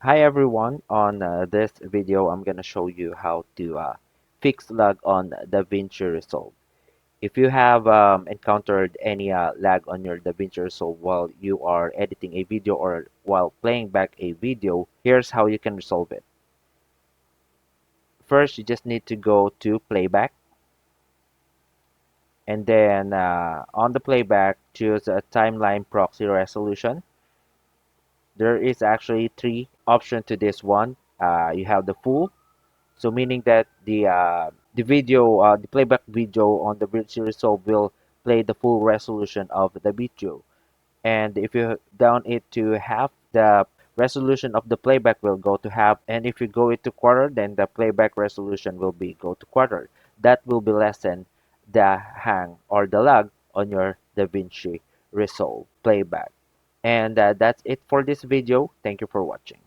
Hi everyone, on this video I'm going to show you how to fix lag on Davinci Resolve. If you have encountered any lag on your Davinci Resolve while you are editing a video or while playing back a video, here's how you can resolve it. First, you just need to go to playback, and then on the playback choose a timeline proxy resolution. There is actually three options to this one. You have the full, so meaning that the playback video on the Davinci Resolve will play the full resolution of the video. And if you down it to half, the resolution of the playback will go to half. And if you go it to quarter, then the playback resolution will be go to quarter. That will be lessen the hang or the lag on your Davinci Resolve playback. And that's it for this video. Thank you for watching.